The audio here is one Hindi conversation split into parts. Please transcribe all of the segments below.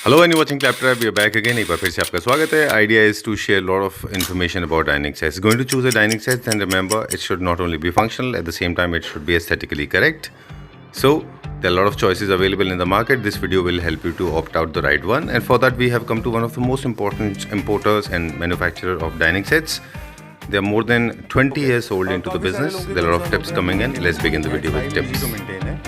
Hello and you're watching Claptrap. We are back again. एक बार फिर से आपका स्वागत है. Idea is to share a lot of information about dining sets. Going to choose a dining set and remember it should not only be functional, at the same time it should be aesthetically correct. So there are a lot of choices available in the market. This video will help you to opt out the right one. And for that we have come to one of the most important importers and manufacturer of dining sets. They are more than 20 years old into the business. There are a lot of tips coming in. Let's begin the video with tips.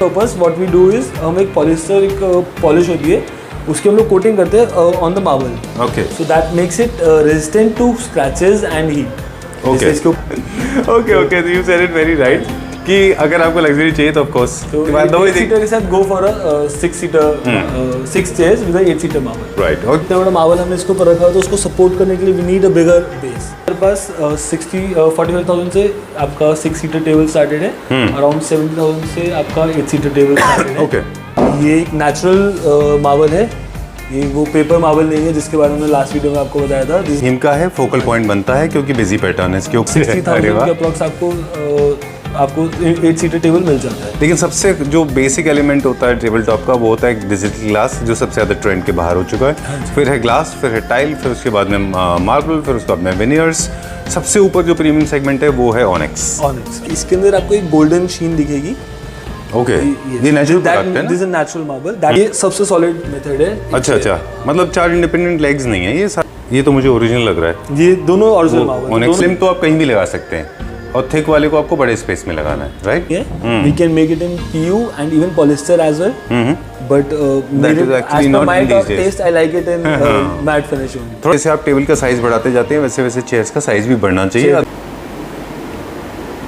Purpose what we do is हम एक पॉलिस्टर एक पॉलिश होती है उसकी हम लोग कोटिंग करते हैं on the marble. Okay. So that makes it resistant to scratches and heat. Okay. Okay. So you said it very right. कि अगर आपको लग्जरी चाहिए तो ऑफ कोर्स एट सीटर के साथ go for a 6 seater 6 chairs with 8 seater marble. Right. और इतना बड़ा मार्बल हमने इसको ऊपर रखा है तो उसको सपोर्ट करने के लिए we need a bigger base. हमारे पास 45,000 से आपका 6 सीटर टेबल स्टार्टेड है. अराउंड 70,000 से आपका 8 सीटर टेबल स्टार्टेड है. ओके. ये एक नेचुरल मार्बल है. ये वो पेपर मार्बल नहीं है जिसके बारे में लास्ट वीडियो में आपको बताया था. थीम का है, फोकल पॉइंट बनता है क्योंकि बिजी पैटर्न है इसके ऊपर. 60,000 के अप्रॉक्स आपको 8 सीटर टेबल मिल जाता है. लेकिन सबसे जो बेसिक एलिमेंट होता है टेबल टॉप का वो होता है डिजिटल ग्लास जो सबसे ज़्यादा ट्रेंड के बाहर हो चुका है. फिर है ग्लास, फिर है टाइल, फिर उसके बाद में मार्बल, फिर उसके बाद में वेनियर्स. सबसे ऊपर जो प्रीमियम सेगमेंट है वो है ऑनिक्स. इसके अंदर आपको एक गोल्डन शीन दिखेगी. ओके. ये नेचुरल प्रोडक्ट है ना? This is natural marble. ये सबसे सॉलिड मेथड है. अच्छा. मतलब 4 इंडिपेंडेंट लेग्स नहीं है ये तो मुझे ओरिजिनल लग रहा है. ये दोनों ओरिजिनल मार्बल. ऑनिक्स स्लिम तो आप कहीं भी लगा सकते हैं और थिक वाले को आपको बड़े स्पेस में लगाना है. Right. We can make it in PU and even polyester as well. But actually not in these days. Taste I like it in matte finish only. थोड़ा से आप टेबल का साइज बढ़ाते जाते हैं वैसे वैसे चेयर्स का साइज भी बढ़ना चाहिए.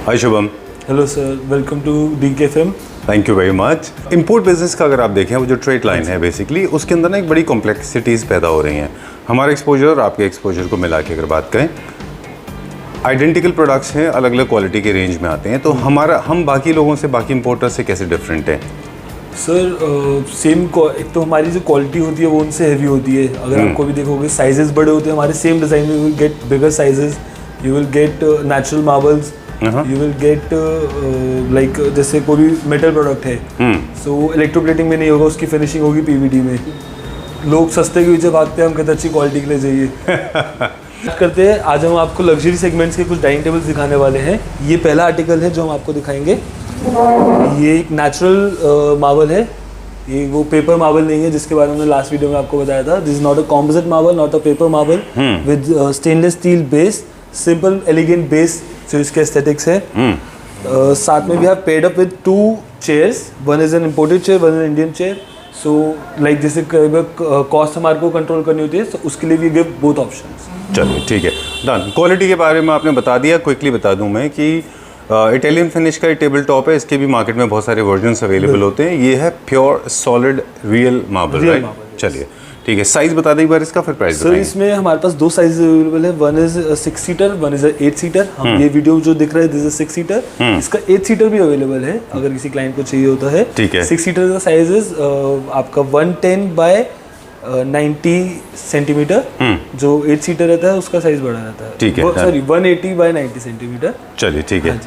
Hi Shubham. Hello sir, welcome to DKFM. Thank you very much. Import business का अगर आप देखें वो जो ट्रेड लाइन है बेसिकली उसके अंदर ना एक बड़ी कॉम्प्लेक्सिटीज़ पैदा हो रही हैं. हमारे एक्सपोजर और आपके एक्सपोजर को मिला के अगर बात करें आइडेंटिकल प्रोडक्ट्स हैं, अलग अलग क्वालिटी के रेंज में आते हैं. तो हम बाकी लोगों से, बाकी इंपोर्टर्स से कैसे डिफरेंट हैं? सर सेम एक तो हमारी जो क्वालिटी होती है वो उनसे हैवी होती है. अगर आपको भी देखोगे साइजेस बड़े होते हैं हमारे. सेम डिज़ाइन में you will get bigger sizes, you will get natural marbles, you will get like जैसे कोई भी मेटल प्रोडक्ट है सो इलेक्ट्रोप्लेटिंग में नहीं होगा, उसकी फिनिशिंग होगी PVD में. लोग सस्ते के पीछे भागते हैं, हम कहते हैं अच्छी क्वालिटी के लिए चाहिए. करते हैं. आज हम आपको लग्जरी सेगमेंट्स के कुछ डाइनिंग टेबल्स दिखाने वाले हैं. ये पहला आर्टिकल है जो हम आपको दिखाएंगे. ये एक नेचुरल मार्बल है. ये वो पेपर मार्बल नहीं है जिसके बारे में लास्ट वीडियो में आपको बताया था. This is not a composite marble, not a paper marble, with stainless steel base, simple elegant base जो इसके एस्थेटिक्स है. साथ में we have paired up with 2 chairs. One is an imported chair, one is an Indian chair. So like जैसे कॉस्ट हमारे को कंट्रोल करनी होती है तो उसके लिए वी गिव बोथ ऑप्शंस. चलिए ठीक है, डन. क्वालिटी के बारे में आपने बता दिया. क्विकली बता दूं मैं कि इटालियन फिनिश का टेबल टॉप है. इसके भी मार्केट में बहुत सारे वर्जन्स अवेलेबल होते हैं. ये है pure solid real marble. Right. चलिए ठीक है, साइज बता दें एक बार इसका, फिर प्राइस सर. इसमें हमारे पास 2 साइज अवेलेबल है. One is 6 seater, one is 8 seater. हम ये वीडियो जो दिख रहा है दिस इज 6 सीटर. इसका 8 सीटर भी अवेलेबल है अगर किसी क्लाइंट को चाहिए होता है. ठीक है. 6 सीटर का साइज इज आपका 110 बाय 90 सेंटीमीटर. जो 8 सीटर रहता है उसका साइज बड़ा रहता है. ठीक है. सॉरी 180 बाय 90 सेंटीमीटर. चलिए ठीक है.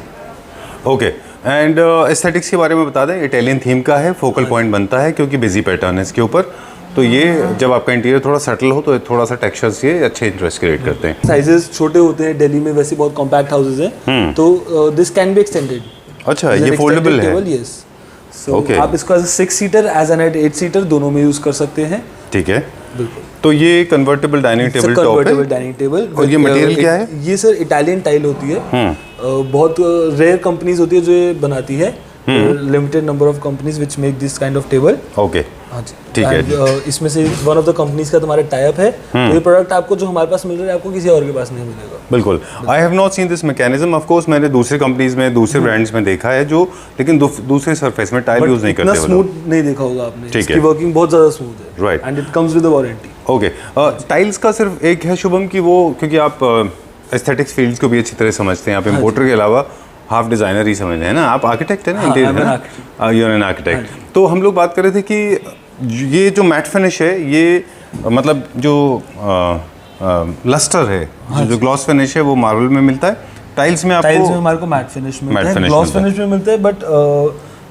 ओके. एंड एस्थेटिक्स के बारे में बता दें. इटालियन थीम का है, फोकल पॉइंट बनता है क्योंकि बिजी पैटर्न है इसके ऊपर. तो ये जब आपका इंटीरियर थोड़ा सेटल हो तो थोड़ा सा टेक्सचर्स ये अच्छे इंटरेस्ट क्रिएट करते हैं. साइजेस छोटे होते हैं. दिल्ली में वैसे बहुत कॉम्पैक्ट हाउसेज हैं तो दिस कैन बी एक्सटेंडेड. अच्छा, ये फोल्डेबल है. यस. सो आप इसको as 6 seater as an 8 seater दोनों में यूज कर सकते हैं. ठीक है. तो ये कन्वर्टेबल डाइनिंग टेबल टॉप है. Convertible dining table. और ये मटेरियल क्या है? ये सर इटालियन टाइल होती है. बहुत रेयर कंपनीज होती है जो ये बनाती है. Limited number of companies which make this kind of table. Okay. हाँ जी. ठीक है. इसमें से वन ऑफ द कंपनीज का तुम्हारा टाई अप है. तो ये प्रोडक्ट आपको जो हमारे पास मिल रहा है आपको किसी और के पास नहीं मिलेगा. बिल्कुल. I have not seen this mechanism. Of course मैंने दूसरे कंपनीज में, दूसरे ब्रांड्स में देखा है जो, लेकिन दूसरे सरफेस में टाइल यूज नहीं करते. इतना स्मूथ नहीं देखा होगा आपने. ठीक है. इसकी वर्किंग बहुत ज्यादा स्मूथ है. Right. And it comes with a warranty. Okay. Tiles का सिर्फ एक है शुभम कि वो, क्योंकि आप एस्थेटिक्स फील्ड्स को भी अच्छी तरह समझते हैं. आप इंपोर्टर के अलावा हाफ डिज़ाइनर ही समझ रहे हैं ना. आप आर्किटेक्ट है ना? इंटीरियर है ना? You are an architect. तो हम लोग बात कर रहे थे कि ये जो मैट फिनिश है ये मतलब जो लस्टर है, जो ग्लॉस फिनिश है वो मार्बल में मिलता है. टाइल्स में आपको, टाइल्स में हमारे को मैट फिनिश मिलता है. ग्लॉस फिनिश में मिलता है. बट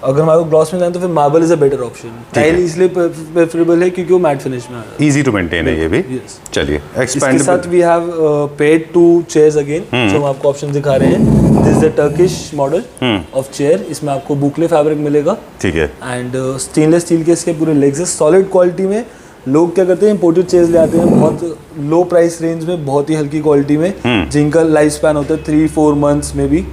अगर हमारे को ग्लॉस में जाए तो फिर marble is a better option. Tile इसलिए प्रेफरेबल है क्योंकि वो मैट फिनिश में आ रहा है। इजी टू मेंटेन है ये भी। Yes. चलिए इसके एक्सपेंडेबल। साथ we have paired 2 chairs again, जो हम आपको ऑप्शन दिखा रहे हैं। This is the Turkish model of chair. इसमें आपको बुकले फैब्रिक मिलेगा ठीक है। एंड स्टेनलेस स्टील के इसके पूरे लेग्स है, सॉलिड क्वालिटी में। लोग क्या करते हैं, इंपोर्टेड चेयर्स ले आते हैं बहुत लो प्राइस रेंज में, बहुत ही हल्की क्वालिटी में, जिनका लाइफ स्पैन होता है 3-4 मंथ्स में भी।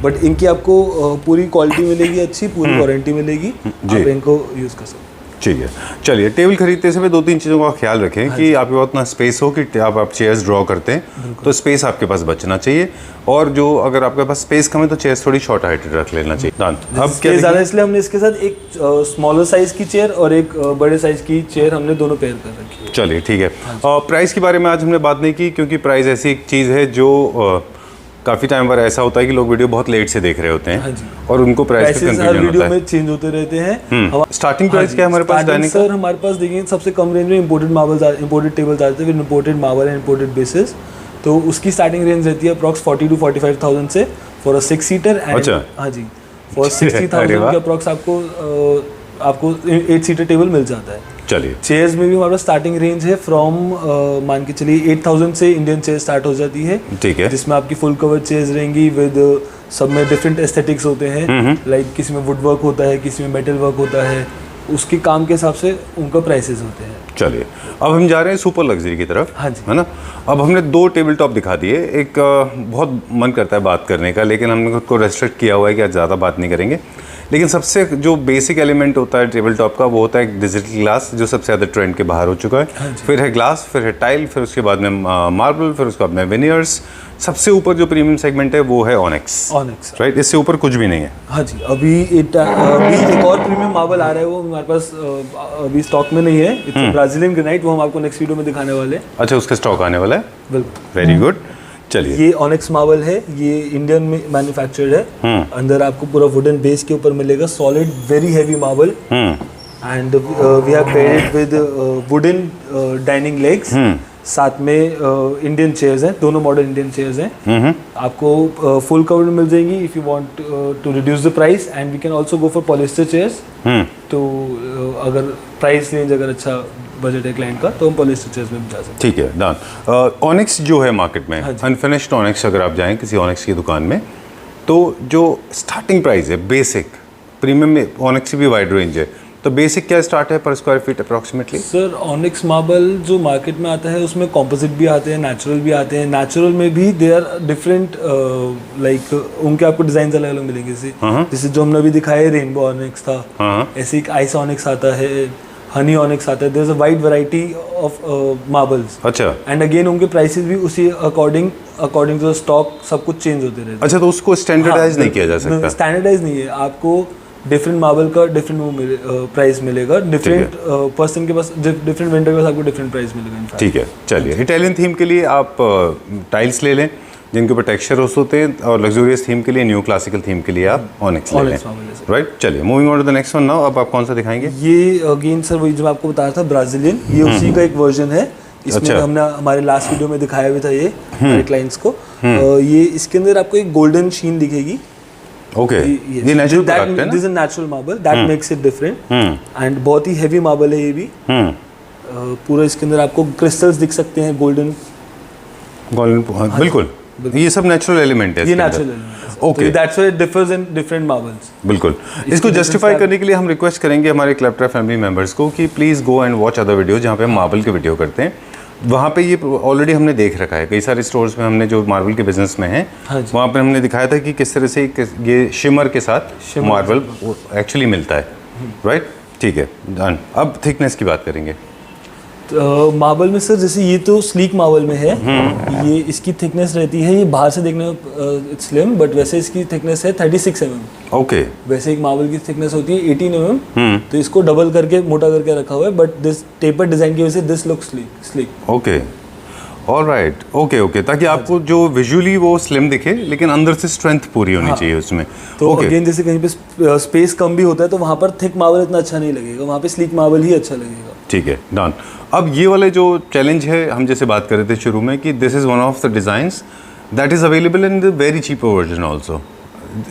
बट इनकी आपको पूरी क्वालिटी मिलेगी, अच्छी पूरी वारंटी मिलेगी, आप इनको यूज़ कर सकते हैं। ठीक है। चलिए टेबल खरीदते समय 2-3 चीज़ों का ख्याल रखें कि आपके पास उतना स्पेस हो कि आप चेयर्स ड्रॉ करते हैं तो स्पेस आपके पास बचना चाहिए, और जो अगर आपके पास स्पेस कम है तो चेयर्स थोड़ी शॉर्ट हाइटेड रख लेना चाहिए। अब क्या ज़्यादा, इसलिए हमने इसके साथ एक स्मॉलर साइज की चेयर और एक बड़े साइज की चेयर हमने दोनों पेयर कर रखी है। चलिए ठीक है। प्राइस के बारे में आज हमने बात नहीं की, क्योंकि प्राइस ऐसी एक चीज़ है जो काफ़ी टाइम पर ऐसा होता है कि लोग वीडियो बहुत लेट से देख रहे होते हैं और उनको प्राइस पे कंफ्यूजन वीडियो होता है। में चेंज होते रहते हैं। स्टार्टिंग प्राइस क्या है हमारे पास डाइनिंग? सर हमारे पास देखिए सबसे कम रेंज में इंपोर्टेड मार्बल्स, इंपोर्टेड टेबल्स आते हैं, imported marble and imported basis. तो उसकी स्टार्टिंग रेंज रहती है अप्रॉक्स 40 to 45,000 से फॉर अ 6 सीटर एंड अच्छा। हाँ जी, फॉर 60,000 के अप्रॉक्स आपको 8 सीटर टेबल मिल जाता है। चलिए चेयर्स में भी हमारा स्टार्टिंग रेंज है फ्रॉम मान के चलिए 8,000 से इंडियन चेयर स्टार्ट हो जाती है। ठीक है। जिसमें आपकी फुल कवर चेयर्स रहेंगी विद सब में डिफरेंट एस्थेटिक्स होते हैं, लाइक किसी में वुड वर्क होता है, किसी में मेटल वर्क होता है, उसके काम के हिसाब से उनका प्राइसेस होते हैं। चलिए अब हम जा रहे हैं सुपर लग्जरी की तरफ। हाँ जी। है ना। अब हमने 2 टेबल टॉप दिखा दिए। एक बहुत मन करता है बात करने का, लेकिन हमने खुद को रेस्ट्रिक्ट किया हुआ है कि आज ज़्यादा बात नहीं करेंगे। लेकिन सबसे जो बेसिक एलिमेंट होता है टेबल टॉप का, वो होता है डिजिटल ग्लास, जो सबसे ज़्यादा ट्रेंड के बाहर हो चुका है। हाँ फिर है ग्लास, फिर है टाइल, फिर उसके बाद में मार्बल, फिर उसके बाद में विनियर्स। सबसे ऊपर जो प्रीमियम सेगमेंट है वो है ऑनिक्स। ऑनिक्स राइट, इससे ऊपर कुछ भी नहीं है। हाँ जी। अभी एक और प्रीमियम मार्बल आ रहा है, वो हमारे पास अभी स्टॉक में नहीं है। इट्स ब्राजीलियन ग्रेनाइट, वो हम आपको नेक्स्ट वीडियो में दिखाने वाले हैं। अच्छा, उसका स्टॉक आने वाला है। बिल्कुल। Very good. चलिए ये ऑनिक्स मार्बल है, ये इंडियन में मैन्युफैक्चर्ड है। अंदर आपको पूरा वुडन बेस के ऊपर मिलेगा, solid very heavy marble, and we have paired it with wooden dining legs. साथ में इंडियन चेयर्स हैं, दोनों मॉडल इंडियन चेयर्स हैं। आपको फुल कवर मिल जाएंगी if you want to reduce the price, and we can also go for polyester chairs. तो अगर प्राइस रेंज अगर अच्छा बजट है क्लाइंट का तो हम पॉलिस्टर चेयर्स में भी जा सकते हैं। ठीक है, डन। ऑनिक्स जो है मार्केट में, अनफिनिश्ड ऑनिक्स, अगर आप जाएं किसी ऑनिक्स की दुकान में, तो जो स्टार्टिंग प्राइस है बेसिक, प्रीमियम में ऑनिक्स की भी वाइड रेंज है, तो बेसिक क्या स्टार्ट है पर square feet approximately? Sir onyx marble जो मार्केट में आता है उसमें कॉम्पोजिट भी आते हैं, नेचुरल भी आते हैं। नेचुरल में भी दे आर डिफरेंट, लाइक उनके आपको डिजाइन अलग अलग मिलेंगे। जैसे जो हमने अभी दिखाया रेनबो ऑनिक्स था, ऐसे एक आइस ऑनिक्स आता है, हनी ऑनिक्स आता है। There is a wide variety of marbles. अच्छा। एंड अगेन उनके प्राइसेस भी उसी अकॉर्डिंग टू स्टॉक सब कुछ चेंज होते रहते हैं। अच्छा, तो उसको स्टैंडर्डाइज नहीं किया जा सकता? स्टैंडर्डाइज नहीं है, आपको डिफरेंट मार्बल का डिफरेंट प्राइस मिलेगा। डिफरेंट पर्सन के पास, डिफरेंट वेंडर के पास आपको डिफरेंट प्राइस मिलेगा। ठीक है। चलिए इटालियन थीम के लिए आप टाइल्स ले लें जिनके ऊपर टेक्सचर्स होते हैं, और लग्जूरियस थीम के लिए, न्यू क्लासिकल थीम के लिए आप ऑनिक्स ले लें। राइट। चलिए moving on to the next one now. अब आप कौन सा दिखाएंगे? ये अगेन सर वही जो मैं आपको बता रहा था, ब्राजीलियन, ये उसी का एक वर्जन है। इसमें अच्छा। हमने हमारे लास्ट वीडियो में दिखाया भी था ये हमारे क्लाइंट्स को। ये इसके अंदर आपको एक गोल्डन शीन दिखेगी। ओके, ये नेचुरल प्रोडक्ट है ना? This is natural marble, that makes it different, and बहुत ही हेवी मार्बल है ये भी। पूरा इसके अंदर आपको क्रिस्टल्स दिख सकते हैं, गोल्डन। बिल्कुल, ये सब नेचुरल एलिमेंट है। ये नेचुरल एलिमेंट है। Okay, that's why it differs in different marbles. बिल्कुल। इसको जस्टिफाई करने के लिए हम रिक्वेस्ट करेंगे हमारे क्लैप्ट्रा फैमिली मेंबर्स को कि please go and watch other video जहाँ पे हम मार्बल के वीडियो करते हैं। वहाँ पे ये ऑलरेडी हमने देख रखा है, कई सारे स्टोर्स में हमने जो मार्बल के बिजनेस में हैं, वहाँ पे हमने दिखाया था कि किस तरह से ये शिमर के साथ मार्बल एक्चुअली मिलता है। राइट, ठीक है, डन। अब थिकनेस की बात करेंगे। मार्बल में सर जैसे ये तो स्लीक मार्बल में है, ये इसकी थिकनेस रहती है, ये बाहर से देखने में स्लिम, बट वैसे इसकी थिकनेस है 36 mm। ओके। वैसे एक मार्बल की थिकनेस होती है 18 mm, तो इसको डबल करके मोटा करके रखा हुआ है, बट दिस टेपर डिजाइन की वजह से this look sleek. Okay, alright, okay, ताकि आपको जो विजुअली वो स्लिम दिखे, लेकिन अंदर से स्ट्रेंथ पूरी होनी चाहिए उसमें। तो अगेन जैसे कहीं पे स्पेस कम भी होता है तो वहाँ पर थिक मार्बल इतना अच्छा नहीं लगेगा, वहाँ पे स्लीक मार्बल ही अच्छा लगेगा। ठीक है, डन। अब ये वाले जो चैलेंज है, हम जैसे बात कर रहे थे शुरू में कि this is one of the designs that is available in the very cheaper version also.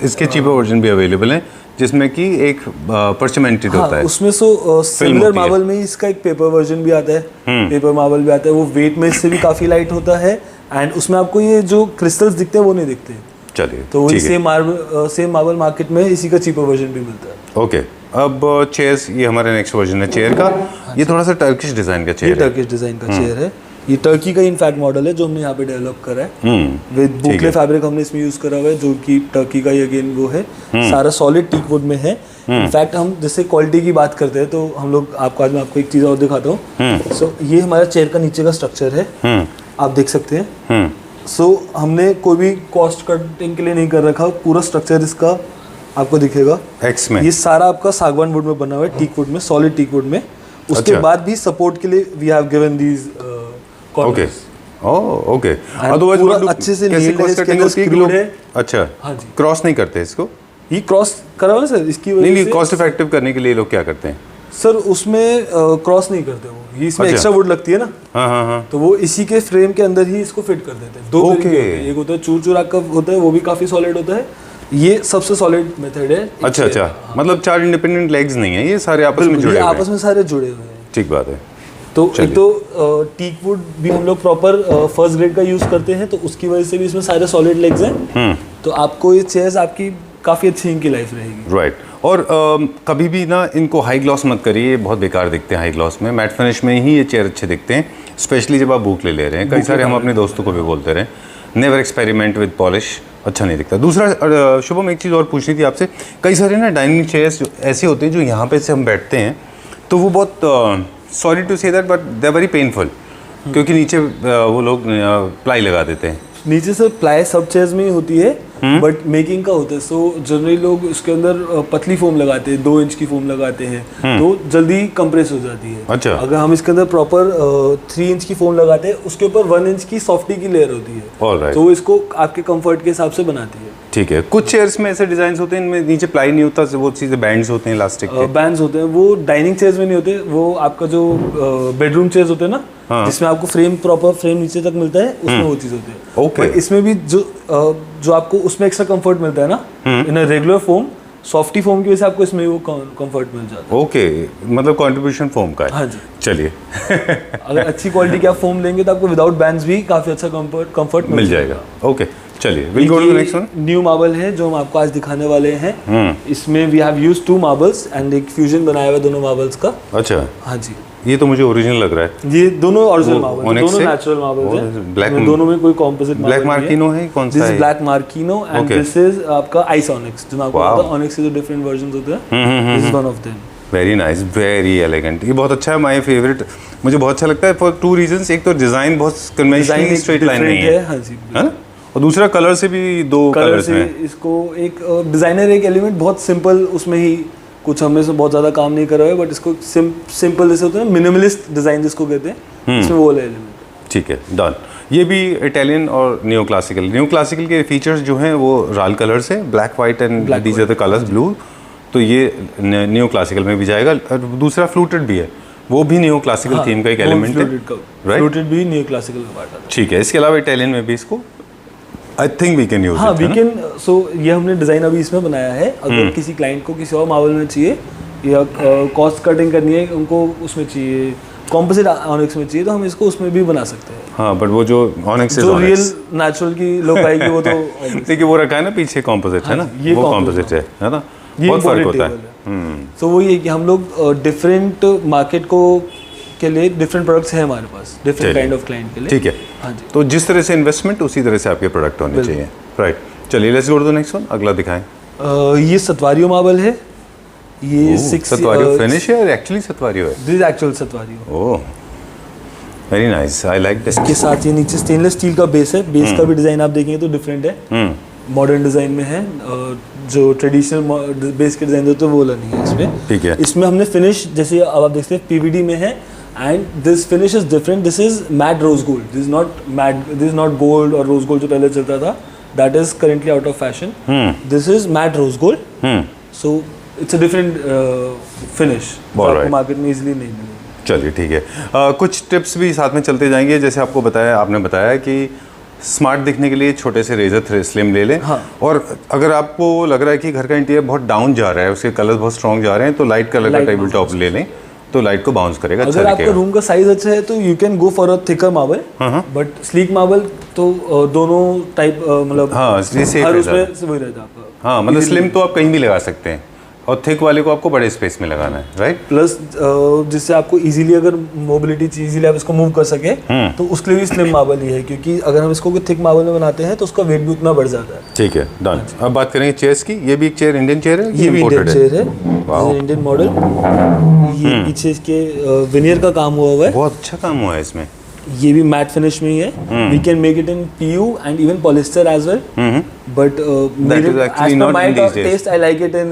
इसके चीपर वर्जन भी अवेलेबल हैं जिसमें कि एक परचमेंटेड होता है। उसमें सिमिलर होती है। मार्बल में ही इसका एक पेपर वर्जन भी आता है, पेपर मार्बल भी आता है, वो वेट में इससे भी काफ़ी लाइट होता है एंड उसमें आपको ये जो क्रिस्टल्स दिखते हैं वो नहीं दिखते। चलिए तो वही ठीक है। सेम मार्बल मार्केट में इसी का चीपर वर्जन भी मिलता है। ओके, अब चेयर्स, ये हमारा नेक्स्ट वर्जन है चेयर का। ये थोड़ा सा टर्किश डिज़ाइन का ये चेयर है। टर्किश डिज़ाइन का चेयर है, ये टर्की का इनफैक्ट मॉडल है जो हमने यहाँ पे डेवलप करा है विद बुकले फैब्रिक हमने इसमें यूज करा हुआ है, जो कि टर्की का ही अगेन वो है, सारा सॉलिड टीक वुड में है। इनफैक्ट हम जैसे क्वालिटी की बात करते हैं तो हम लोग आज मैं आपको एक चीज़ और दिखाता हूँ। सो ये हमारा चेयर का नीचे का स्ट्रक्चर है, आप देख सकते हैं। सो हमने कोई भी कॉस्ट कटिंग के लिए नहीं कर रखा, पूरा स्ट्रक्चर इसका आपको दिखेगा एक्स में। ये सारा आपका सागवान वुड में बना हुआ है, टीक वुड में, सॉलिड टीक वुड में। उसके अच्छा। बाद भी सपोर्ट के लिए we have given these okay, okay. Otherwise पूरा अच्छे से नील है, इसके अंदर स्क्रूड है। अच्छा, हाँ जी। क्रॉस नहीं करते इसको? ये क्रॉस करा हुआ है सर, इसकी नहीं, वजह से कॉस्ट इफेक्टिव करने के लिए लोग क्या करते हैं? सर उसमें क्रॉस नहीं करते वो, ये इसमें अच्छा। एक्स्ट्रा वुड लगती है ना, हाँ। तो वो इसी के फ्रेम के अंदर ही इसको फिट कर देते हैं। दो तरीके होते हैं, एक होता है चूर चूरा का होता है, वो भी काफी सॉलिड होता है, ये सबसे सॉलिड मेथड है। अच्छा, मतलब 4 इंडिपेंडेंट लेग्स नहीं है, ये सारे आपस में ये जुड़े हुए आपस हैं। में सारे जुड़े हुए हैं। ठीक बात है। तो एक तो टीक वुड भी हम लोग प्रॉपर फर्स्ट ग्रेड का यूज करते हैं, तो उसकी वजह से भी इसमें सारे सॉलिड लेग्स हैं। तो आपको ये चेयर्स आपकी काफ़ी अच्छी इनकी लाइफ रहेगी। राइट। और कभी भी ना इनको हाई ग्लॉस मत करिए, बहुत बेकार दिखते हैं हाई ग्लॉस में। मैट फिनिश में ही ये चेयर अच्छे दिखते हैं, स्पेशली जब आप बुकले ले रहे हैं। कई सारे हम अपने दोस्तों को भी बोलते रहे, नेवर एक्सपेरिमेंट विद पॉलिश, अच्छा नहीं दिखता। दूसरा शुभम, एक चीज़ और पूछनी थी आपसे। कई सारे ना डाइनिंग चेयर्स ऐसे होते हैं जो यहाँ पे से हम बैठते हैं तो वो बहुत sorry to say that but they are very painful, क्योंकि नीचे वो लोग प्लाई लगा देते हैं। नीचे से प्लाई सब चेयर्स में ही होती है, बट मेकिंग का होता है। सो जनरली लोग उसके अंदर पतली फोम लगाते हैं, 2 इंच की फोम लगाते हैं, तो जल्दी कंप्रेस हो जाती है। अच्छा। अगर हम इसके अंदर प्रॉपर 3 इंच की फोम लगाते हैं, उसके ऊपर 1 इंच की सॉफ्टी की लेयर होती है। Alright. तो वो इसको आपके कंफर्ट के हिसाब से बनाती है। ठीक है। कुछ चेयर्स में ऐसे डिजाइन होते हैं इनमें नीचे प्लाई नहीं होता, वो चीज़ें बैंड्स होते हैं इलास्टिक के। बैंड्स होते हैं, वो डाइनिंग चेयर्स में नहीं होते, वो आपका जो बेडरूम चेयर्स होते हैं ना, जिसमें आपको फ्रेम प्रॉपर फ्रेम नीचे तक मिलता है, उसमें वो चीज़ होती है। Okay. But इसमें भी जो आपको उसमें एक्स्ट्रा कंफर्ट मिलता है ना, in a regular foam, softy foam की वजह से आपको इसमें वो कंफर्ट मिल जाता है। ओके, मतलब कंट्रीब्यूशन फोम का है। हाँ जी। चलिए अगर अच्छी क्वालिटी की आप फोम लेंगे तो आपको विदाउट बैंड्स भी काफ़ी अच्छा कंफर्ट मिल जाएगा। ओके, चलिए will go to the next one. New marble है जो हम आपको आज दिखाने वाले हैं। इसमें we have used 2 marbles and एक फ्यूजन बनाया हुआ है दोनों मार्बल्स का। अच्छा, हाँ जी। ये तो मुझे ओरिजिनल लग रहा है। ये दोनों ओरिजिनल वो मार्बल, Onyx दोनों से? नेचुरल मार्बल्स हैं। ब्लैक, दोनों में कोई कॉम्पोजिट ब्लैक मार्किनो है, कौन सा दिस है? इज ब्लैक मार्किनो एंड Okay. दिस इज आपका आइस ऑनिक्स, जो मैं आपको Wow. बताता हूं। ऑनिक्स के जो डिफरेंट वर्जंस होते हैं, this is one of them. Very nice, very elegant. ये बहुत अच्छा है, माय फेवरेट। मुझे बहुत अच्छा लगता है फॉर 2 रीजंस। एक तो डिजाइन बहुत कन्वेंशनली स्ट्रेट लाइन नहीं है, हाँ जी, है ना? और दूसरा कलर से भी 2 कलर कलर्स से में। इसको एक डिजाइनर एक एलिमेंट बहुत सिंपल, उसमें ही कुछ हमने से बहुत ज्यादा काम नहीं करा है, बट इसको सिंपल जैसे होता है मिनिमलिस्ट डिजाइन जिसको कहते हैं, इसमें वो एलिमेंट। ठीक है, डन। ये भी इटालियन और न्यू क्लासिकल के फीचर्स जो हैं वो राल कलर्स है, black white and these are the colours blue. तो ये न्यू क्लासिकल में भी जाएगा। और दूसरा फ्लूटेड भी है, वो भी न्यू क्लासिकल थीम का एक एलिमेंट है, राइट? फ्लूटेड भी न्यू क्लासिकल का पार्ट आता है। ठीक है। इसके अलावा इटालियन में भी इसको I think we can use. हाँ, वी कैन। सो ये हमने डिज़ाइन अभी इसमें बनाया है। अगर किसी क्लाइंट को किसी और मार्बल में चाहिए या कॉस्ट कटिंग करनी है, उनको उसमें चाहिए, कॉम्पोजिट ऑनिक्स में चाहिए, तो हम इसको उसमें भी बना सकते हैं। हाँ, बट वो जो ऑनिक्स से जो रियल नेचुरल की लुक आएगी वो तो देखिए वो रखा है ना पीछे कॉम्पोजिट है ना, ये वो composite कॉम्पोजिट है ना, ये बहुत फर्क होता portable है। तो वही है कि हम लोग डिफरेंट मार्केट को के लिए डिफरेंट प्रोडक्ट्स हैं हमारे पास, डिफरेंट काइंड ऑफ क्लाइंट के लिए। ठीक है। हाँ जी। तो जिस तरह से इन्वेस्टमेंट उसी तरह से आपके प्रोडक्ट होने चाहिए, राइट? चलिए let's go to the next one, अगला दिखाएं। ये सतवारियो मार्बल है। ये 6 सतवारियो फिनिश है और एक्चुअली सतवारियो है। दिस इज एक्चुअल सतवारियो। Oh, very nice, I like this. इसके साथ ये नीचे स्टेनलेस स्टील का बेस है। बेस का भी डिजाइन आप देखेंगे तो डिफरेंट है, मॉडर्न डिजाइन में है। जो ट्रेडिशनल बेस के डिजाइन होते हैं वो वाला नहीं है इसमें। ठीक है। इसमें हमने फिनिश जैसे अब आप देखते हैं पीवीडी में है, and this finish is different. This is matte rose gold, this is not matte, this is not gold और रोज गोल्ड जो पहले चलता था, that is currently out of fashion. This is matte rose gold, so it's a different finish, आपको मार्केट में इजीली नहीं मिलेगी। चलिए ठीक है। कुछ टिप्स भी साथ में चलते जाएंगे। जैसे आपको बताया, आपने बताया कि स्मार्ट दिखने के लिए छोटे से रेजर स्लिम ले लें। हाँ। और अगर आपको लग रहा है कि घर का इंटीरियर बहुत डाउन जा रहा है, उसके कलर बहुत स्ट्रॉन्ग जा रहे हैं, तो लाइट कलर का टेबल टॉप ले लें, तो लाइट को बाउंस करेगा, अच्छा अगर आपका दिखेगा। रूम का साइज अच्छा है तो you can go for a thicker marble, but sleek marble तो दोनों टाइप मतलब हाँ, इसलिए safe हर है उसमें ज़्यादा। से वही रहता है आपका। हाँ, मतलब स्लिम तो आप कहीं भी लगा सकते हैं, और थिक वाले को आपको बड़े स्पेस में लगाना है, राइट। प्लस जिससे आपको इजीली अगर मोबिलिटी चाहिए, इजीली आप इसको मूव कर सके, तो उसके लिए भी स्लिम मार्बल ही है, क्योंकि अगर हम इसको थिक मार्बल में बनाते हैं तो उसका वेट भी उतना बढ़ जाता है। ठीक है, डन। अब बात करेंगे चेयर्स की। ये भी एक चेयर, इंडियन चेयर है, ये भी इंडियन imported चेयर है, इंडियन मॉडल। ये पीछे इसके विनियर का काम हुआ है, बहुत अच्छा काम हुआ है इसमें। ये भी मैट फिनिश में ही है। We can make it in PU and even polyester as well, but is actually not in these days. Taste I like it in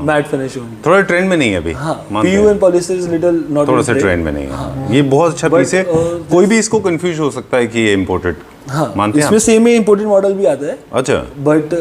matte finish only. थोड़ा ट्रेंड में नहीं है अभी, हाँ, मानते PU हैं। And polyester is little not थोड़ा सा ट्रेंड में नहीं है। ये बहुत अच्छा पीस है, कोई भी इसको कंफ्यूज हो सकता है कि ये इम्पोर्टेड। हाँ, मानते हैं इसमें सेम ही इंपोर्टेड मॉडल भी आता है, अच्छा, बट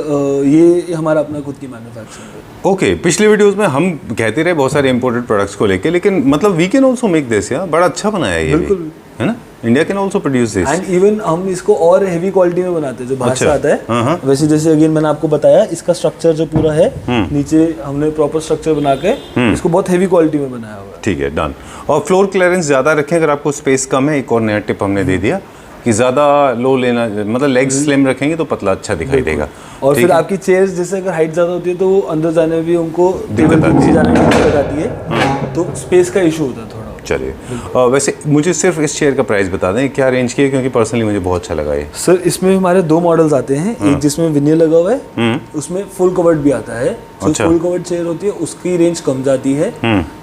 ये हमारा अपना खुद की मैन्युफैक्चरिंग है। ओके। पिछले वीडियोस में हम कहते रहे बहुत सारे इंपोर्टेड प्रोडक्ट्स को लेके, लेकिन मतलब we can also make this, यार बड़ा अच्छा बनाया है ये भी, बिल्कुल। है ना। India can also produce this, and even हम इसको और हेवी क्वालिटी में बनाते हैं जो बाहर से अच्छा। आता है। वैसे जैसे अगेन मैंने आपको बताया, इसका स्ट्रक्चर जो पूरा है, नीचे हमने प्रॉपर स्ट्रक्चर बना के इसको बहुत हेवी क्वालिटी में बनाया हुआ है। ठीक है, डन। और फ्लोर क्लियरेंस ज़्यादा रखें अगर आपको स्पेस कम है। एक और नया टिप हमने दे दिया कि ज़्यादा लो लेना, मतलब लेग्स स्लिम रखेंगे तो पतला अच्छा दिखाई देगा। और ठीक फिर है? आपकी चेयर्स जैसे अगर हाइट ज़्यादा होती है तो वो अंदर जाने में भी उनको टेबल के आती नीचे है। जाने में दिक्कत आती है, तो स्पेस का इशू होता है थोड़ा। चलिए, वैसे मुझे सिर्फ इस चेयर का प्राइस बता दें, क्या रेंज की है, क्योंकि पर्सनली मुझे बहुत अच्छा लगा ये। सर इसमें हमारे 2 मॉडल्स आते हैं, एक जिसमें विनियर लगा हुआ है, उसमें फुल कवर्ड भी आता है। जो अच्छा। फुल कवर्ड चेयर होती है उसकी रेंज कम जाती है,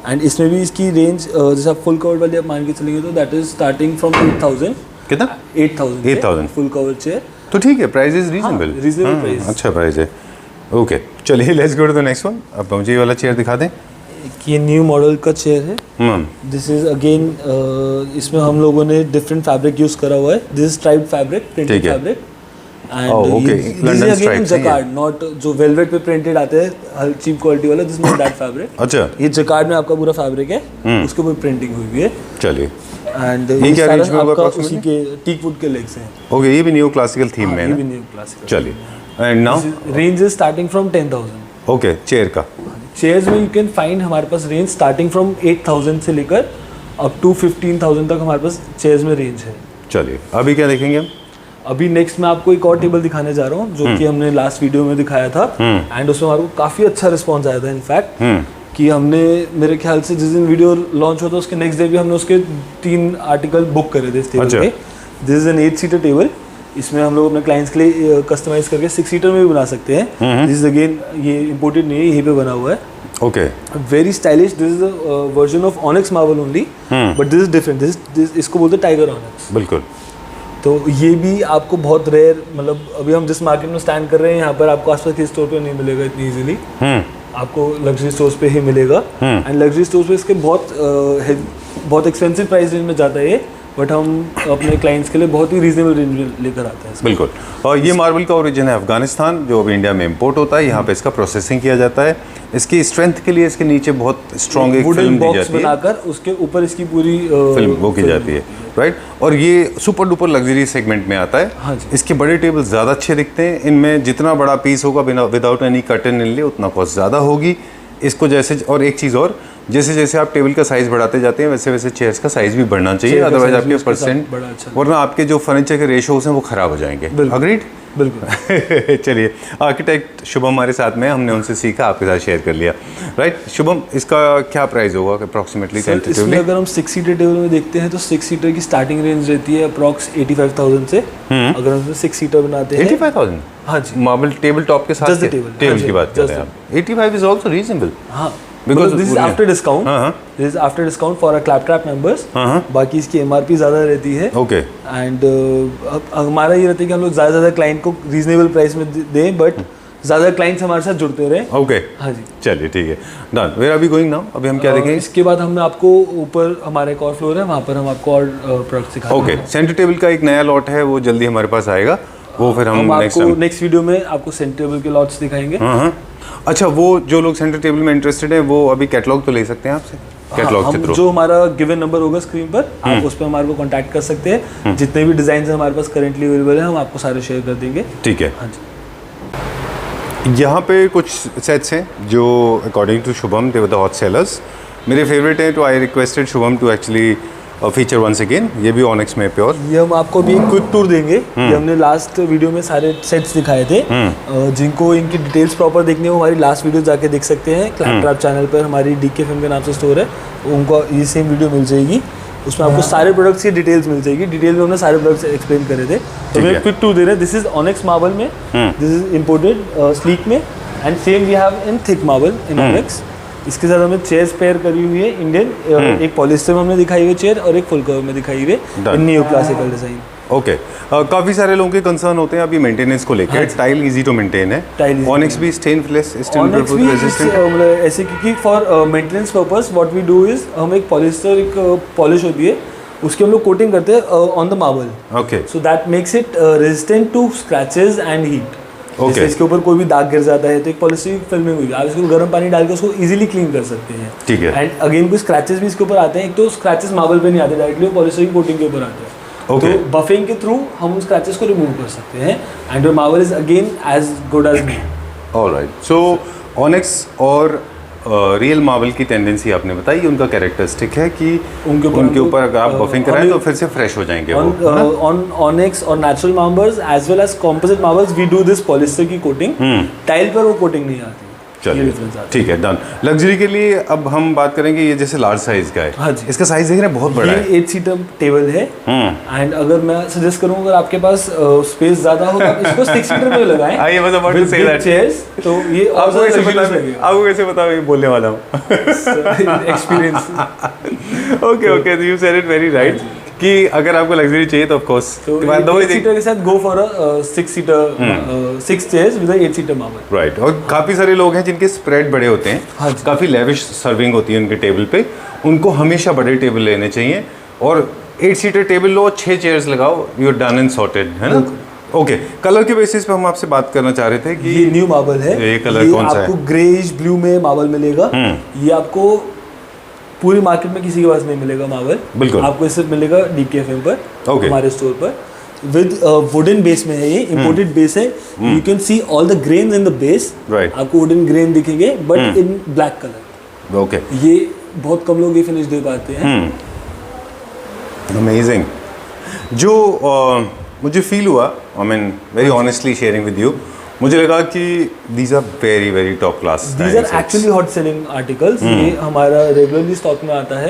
एंड इसमें भी इसकी रेंज जैसे आप फुल कवर्ड वाली आप मान के चलेंगे तो दैट इज स्टार्टिंग फ्रॉम 8,000। कितना? 8,000 फुल कवर चेयर। तो ठीक है, price is reasonable, reasonable price। अच्छा प्राइस है। ओके, चलिए let's go to the next one. अब मुझे ये वाला चेयर दिखा दें। ये न्यू मॉडल का चेयर है। दिस इज अगेन, इसमें हम लोगों ने डिफरेंट फैब्रिक यूज करा हुआ है। This is striped fabric, printed ठीक है। Fabric, Oh, okay. London stripes हैं ये। जकार्ड, नॉट जो वेलवेट पे प्रिंटेड आते हैं हर चीप क्वालिटी वाला, दिस नॉट दैट फैब्रिक। अच्छा, ये जकार्ड में आपका पूरा फैब्रिक है, उसके ऊपर प्रिंटिंग हुई हुई है, चलिए। एंड ये क्या सारा range में होगा आपका approximately? उसी के टीक वुड के लेग्स हैं। ओके, ये भी न्यू क्लासिकल थीम में है ये भी ना। New classic. चलिए, and now range is starting from 10,000। Okay, chair का चेयर्स में यू कैन फाइंड हमारे पास रेंज स्टार्टिंग फ्रॉम 8,000 से लेकर अप टू 15,000 तक हमारे पास चेयर्स में रेंज है। चलिए, अभी क्या देखेंगे हम? अभी नेक्स्ट मैं आपको एक और टेबल दिखाने जा रहा हूँ जो कि हमने लास्ट वीडियो में दिखाया था, एंड उसमें हमारे को काफ़ी अच्छा रिस्पॉन्स आया था इनफैक्ट, कि हमने मेरे ख्याल से जिस दिन वीडियो लॉन्च हुआ था उसके नेक्स्ट डे भी हमने उसके 3 आर्टिकल बुक करे थे इस टेबल अच्छा। पे। This is an 8 seater table. इसमें हम लोग अपने क्लाइंट्स के लिए कस्टमाइज करके 6 सीटर में भी बना सकते हैं। दिस इज अगेन, ये इम्पोर्टेड नहीं है, यहीं पे बना हुआ है। Okay, very stylish. This is a version of onyx marble only, but this is different. This इसको बोलते हैं टाइगर ऑनिक्स। बिल्कुल। तो ये भी आपको बहुत रेयर, मतलब अभी हम जिस मार्केट में स्टैंड कर रहे हैं यहाँ पर आपको आसपास के स्टोर पे नहीं मिलेगा इतनी इजीली, आपको लग्जरी स्टोर्स पे ही मिलेगा। एंड लग्जरी स्टोर्स पे इसके बहुत एक्सपेंसिव प्राइस रेंज में जाता है ये, बट हम अपने क्लाइंट्स के लिए बहुत ही रीजनेबल रेंज में लेकर आते हैं इसको। बिल्कुल। और ये मार्बल का ओरिजिन है अफगानिस्तान, जो अभी इंडिया में इंपोर्ट होता है। यहाँ पे इसका प्रोसेसिंग किया जाता है। इसकी स्ट्रेंथ के लिए इसके नीचे बहुत स्ट्रॉन्ग एक वुडन फिल्म दी बॉक्स जाती है, बनाकर उसके ऊपर इसकी पूरी फिल्म वो की जाती है, राइट। और ये सुपर डुपर लग्जरी सेगमेंट में आता है। हाँ जी। इसके बड़े टेबल ज़्यादा अच्छे दिखते हैं। इनमें जितना बड़ा पीस होगा बिना विदाउट एनी कर्टन इनले, उतना कॉस्ट ज़्यादा होगी इसको। जैसे, और एक चीज़ और, जैसे जैसे आप टेबल का साइज़ बढ़ाते जाते हैं वैसे वैसे चेयर्स का साइज़ भी बढ़ना चाहिए, चेयर का अदरवाइज size भी आपके उसके साथ परसेंट, बड़ा अच्छा वरना आपके जो फर्नीचर के रेशोज हैं वो ख़राब हो जाएंगे। अग्रीड? बिल्कुल। चलिए, आर्किटेक्ट शुभम हमारे साथ में, हमने उनसे सीखा, आपके साथ शेयर कर लिया, राइट। शुभम, इसका क्या प्राइस होगा अप्रॉक्सीमेटली? इसमें अगर हम 6 सीटर टेबल में देखते हैं तो 6 सीटर की स्टार्टिंग रेंज रहती है अप्रॉक्स 85,000 से। अगर हम 6 सीटर बनाते हैं 85,000? हाँ जी, मार्बल टेबल टॉप के साथ? Just the table, टेबल हाँ की जी, बात कर just रहे हैं आप। 85 इज ऑल्सो रीजनेबल। हाँ, Because this is after discount. हाँ। This is after discount for a Claptrap members. बाकी इसकी एमआरपी ज़्यादा रहती है। ओके, एंड हमारा ये रहता है कि हम लोग ज़्यादा से ज़्यादा क्लाइंट को रीजनेबल प्राइस में दें, बट ज़्यादा क्लाइंट्स हमारे साथ जुड़ते रहे। ओके, हाँ जी, चलिए ठीक है, done. Where are we going now? अभी हम क्या देखेंगे? इसके बाद हमने आपको ऊपर हमारा एक और फ्लोर है, वहाँ पर हम आपको और प्रोडक्ट सिखाएंगे। ओके, सेंटर टेबल का एक नया लॉट है, वो जल्दी हमारे पास आएगा, वो फिर हम आपको नेक्स्ट वीडियो में आपको सेंटर टेबल के लॉट्स दिखाएंगे। अच्छा, वो जो लोग सेंटर टेबल में इंटरेस्टेड हैं वो अभी कैटलॉग तो ले सकते हैं आपसे? कैटलॉग के हम थ्रू? जो हमारा गिवन नंबर होगा स्क्रीन पर, आप उस पर हमारे को कांटेक्ट कर सकते हैं। जितने भी डिजाइन हमारे पास करेंटली अवेलेबल है, हम आपको सारे शेयर कर देंगे। ठीक है। हाँ जी। यहाँ पे कुछ सेट्स हैं जो according to Shubham they were the hot sellers. मेरे फेवरेट हैं, तो I requested Shubham to actually feature once again. ये भी ऑनेक्स में प्योर। ये हम आपको भी एक क्विक टूर देंगे। ये हमने लास्ट वीडियो में सारे सेट्स दिखाए थे। जिनको इनकी डिटेल्स प्रॉपर देखनी हो, हमारी लास्ट वीडियो जाके देख सकते हैं। क्लैपट्रैप चैनल पर हमारी डीके फिल्म के नाम से स्टोर है, उनको ये सेम वीडियो मिल जाएगी। उसमें आपको सारे प्रोडक्ट्स की डिटेल्स मिल जाएगी। डिटेल में हमने सारे प्रोडक्ट्स एक्सप्लेन करे थे, तो मैं क्विक टूर दे रहे हैं। दिस इज ऑनेक्स मार्बल में, दिस इज इम्पोर्टेड स्लीक में, and same we have in thick marble in onyx. इसके साथ हमें चेयर्स पेयर करी हुई है इंडियन, एक पॉलिस्टर में हमने दिखाई हुई चेयर और एक फुल कवर में दिखाई हुई है इन न्यू क्लासिकल डिजाइन। ओके। काफ़ी सारे लोगों के कंसर्न होते हैं अभी मेंटेनेंस को लेकर। टाइल इजी टू मेंटेन है। ऑनेक्स भी स्टेनलेस रेजिस्टेंट मतलब ऐसे, क्योंकि for maintenance purpose what we do is, हम एक पॉलिस्टर, एक पॉलिश होती है, उसकी हम लोग कोटिंग करते हैं on the marble. Okay. So that makes it resistant to scratches and heat. जैसे इसके ऊपर कोई भी दाग गिर जाता है तो एक पॉलिस्टर की फिल्मिंग हुई, आप इसको गर्म पानी डाल के उसको इजीली क्लीन कर सकते हैं। ठीक है। एंड अगेन कोई स्क्रैचेस भी इसके ऊपर आते हैं, एक तो स्क्रैचेस मार्बल पे नहीं आते डायरेक्टली, वो पॉलिस्टर की कोटिंग के ऊपर आते हैं। Okay. तो बफिंग के थ्रू हम उन स्क्रैचेस को रिमूव कर सकते हैं, and your marble is again as good as new. Alright. So onyx और रियल मार्बल की टेंडेंसी आपने बताई, उनका कैरेक्टरिस्टिक है कि उनके ऊपर अगर आप बफिंग कराएं तो फिर से फ्रेश हो जाएंगे ऑन ऑनेक्स और natural marbles as well as composite marbles we do this polyester की कोटिंग। टाइल पर वो कोटिंग नहीं आती। चलिए ठीक है, डन। लग्जरी के लिए अब हम बात करेंगे, ये जैसे लार्ज साइज का है। हाँ जी। इसका साइज देख रहे हैं, बहुत बड़ा है। 8 सीटर टेबल है, एंड अगर मैं सजेस्ट करूं, अगर आपके पास स्पेस ज्यादा हो तो आप इसको 6 सीटर में लगाएं। I was about to say that chairs, तो ये आपको कैसे पता मैं बोलने वाला हूं? Experience. Okay, you said it very right कि अगर आपको लग्जरी चाहिए तो ऑफ कोर्स 8 सीटर के साथ go for a 6 seater 6 chairs with 8 seater marble. Right. और काफ़ी सारे लोग हैं जिनके स्प्रेड बड़े होते हैं। हाँ, काफ़ी लेविश सर्विंग होती है उनके टेबल पे, उनको हमेशा बड़े टेबल लेने चाहिए। और 8 सीटर टेबल लो, 6 चेयर्स लगाओ, you are done and sorted, है ना? ओके। कलर के बेसिस पे हम आपसे बात करना चाह रहे थे कि ये न्यू मार्बल है। ये कलर कौन सा है? आपको ग्रेइश ब्लू में मार्बल मिलेगा। ये आपको पूरी मार्केट में किसी के पास नहीं मिलेगा मार्बल, बिल्कुल। आपको इसे मिलेगा DKFM पर, हमारे स्टोर पर। विद वुडन बेस में है, ये इम्पोर्टेड बेस है। You can see all the grains in the base. आपको वुडन ग्रेन दिखेंगे but in black colour. Okay. ये बहुत कम लोग ये फिनिश दे पाते हैं। अमेजिंग। जो मुझे फील हुआ, I mean very honestly sharing with you, मुझे लगा कि these are very very top class. These are actually hot selling articles. ये हमारा रेगुलरली स्टॉक में आता है,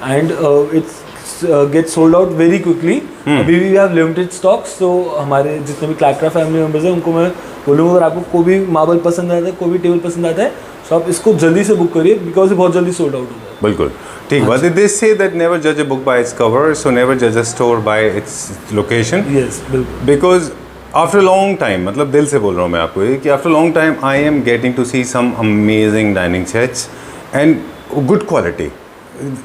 and it's get sold out very quickly. अभी भी वी हैव लिमिटेड स्टॉक्स। तो हमारे जितने भी क्लैपट्रैप फैमिली मेंबर्स हैं, उनको मैं बोलूँगा, अगर आपको कोई भी मार्बल पसंद आता है, कोई भी टेबल पसंद आता है, तो आप इसको जल्दी से बुक करिए, बिकॉज ये बहुत जल्दी सोल्ड आउट होता है। बिल्कुल ठीक बात है। दे से दैट नेवर जज a book by its cover, so never जज अ store bye its location. Yes, बिल्कुल। बिकॉज आफ्टर लॉन्ग टाइम, मतलब दिल से बोल रहा हूँ मैं आपको ये, कि after long time I am getting to see some amazing dining sets and good quality,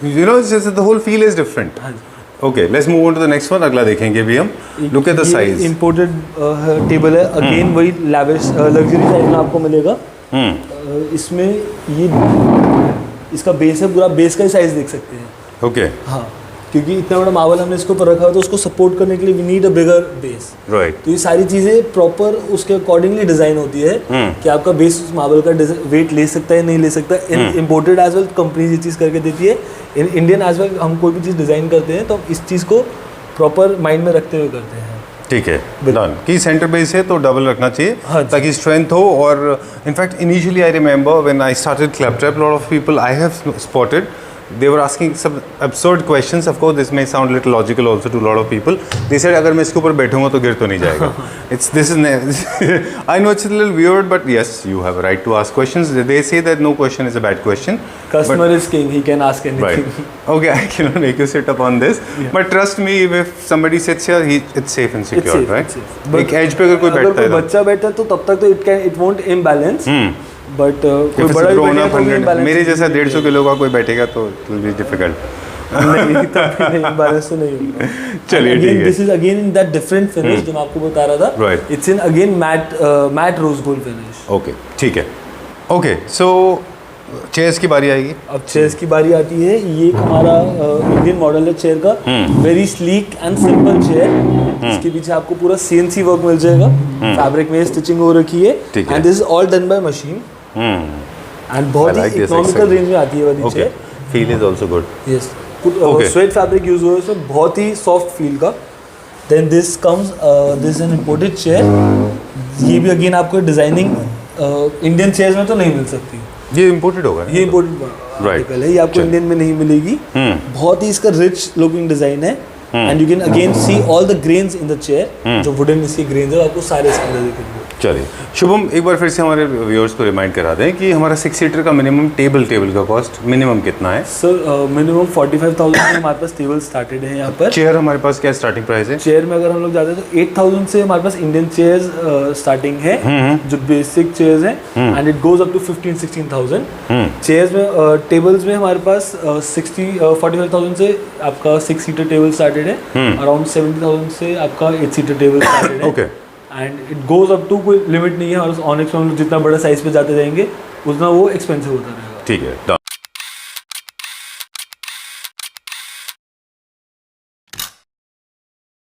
you know, the whole feel is different. Okay, let's move on to the next one. अगला देखेंगे भी हम। Look at the size. Imported table है, अगेन वही लैविश लग्जरी साइज में आपको मिलेगा। इसमें ये इसका बेस है, पूरा बेस का ही साइज देख सकते हैं। ओके। हाँ, क्योंकि इतना बड़ा मार्बल हमने इसके ऊपर रखा है, तो उसको सपोर्ट करने के लिए we need a bigger base. Right. तो ये सारी चीज़ें प्रॉपर उसके अकॉर्डिंगली डिज़ाइन होती है कि आपका बेस उस मार्बल का वेट ले सकता है, नहीं ले सकता। इन इम्पोर्टेड एज वेल कंपनी ये चीज़ करके देती है। इन इंडियन एज वेल हम कोई भी चीज़ डिज़ाइन करते हैं तो इस चीज़ को प्रॉपर माइंड में रखते हुए करते हैं। ठीक है, डन। की सेंटर बेस है तो डबल रखना चाहिए। हाँ, ताकि स्ट्रेंथ हो। और in fact initially I remember when I started Claptrap, lot of people I have spotted, they were asking some absurd questions. Of course this may sound a little logical also to a lot of people. They said अगर मैं इसके ऊपर बैठूंगा तो गिर तो नहीं जाएगा. This is I know it's a little weird, but yes, you have a right to ask questions. They say that no question is a bad question. Customer is king, he can ask anything. Right. Okay, I cannot make you sit up on this, but trust me, if somebody sits here, it's safe and secure, safe, right? एक edge पे अगर कोई बैठता है, बच्चा बैठता है तो तब तक तो it won't imbalance. बट कोई बड़ा भी बैठेगा तो भी imbalance मेरे जैसा 150 किलो का कोई बैठेगा तो it will be difficult. नहीं, तब भी नहीं, imbalance तो नहीं होगा. चलिए ठीक है. This is again in that different finish जो मैं आपको बता रहा था. Right. It's in again matte rose gold finish. Okay, ठीक है. Okay, so चेयर्स की बारी आएगी। अब चेयर्स की बारी आती है। ये एक हमारा इंडियन मॉडल है चेयर का, very sleek and simple chair. इसके पीछे आपको पूरा CNC वर्क मिल जाएगा, फैब्रिक में स्टिचिंग हो रखी है, and this is all done by machine, and बहुत ही इकोनॉमिकल रेंज में आती है वाली chair. Feel is also good. Yes, suede fabric use हुआ है इसमें, बहुत ही सॉफ्ट फील का। Then this comes, this an imported chair. ये भी अगेन आपको डिजाइनिंग इंडियन चेयर्स में तो नहीं मिल सकती, ये इम्पोर्टेड होगा। ये इम्पोर्टेड आर्टिकल है, ये आपको इंडियन में नहीं मिलेगी। बहुत ही इसका रिच लुकिंग डिजाइन है, and you can again see all the grains in the chair. जो वुडन इसके ग्रेन्स है आपको सारे इसके अंदर दिखेंगे। चलिए शुभम, एक बार फिर से हमारे व्यूअर्स को रिमाइंड करा दें कि हमारा 6 सीटर का मिनिमम टेबल का कॉस्ट मिनिमम कितना है? सर मिनिमम 45,000 से हमारे पास टेबल स्टार्टेड है यहाँ पर। चेयर हमारे पास क्या स्टार्टिंग प्राइस है? चेयर में अगर हम लोग जाते हैं तो 8,000 से हमारे पास इंडियन चेयर्स स्टार्टिंग है, जो बेसिक चेयर्स हैं, and it goes up to 15,000-16,000। Chairs में टेबल्स में हमारे पास 45,000 से आपका 6 सीटर टेबल स्टार्टेड है, अराउंड 70,000 से आपका 8 सीटर टेबल स्टार्टेड है। Okay, and it goes up to, कोई लिमिट नहीं है, और ऑनेक्स में जितना बड़ा साइज पे जाते जाएंगे उतना वो एक्सपेंसिव होता रहेगा। ठीक है।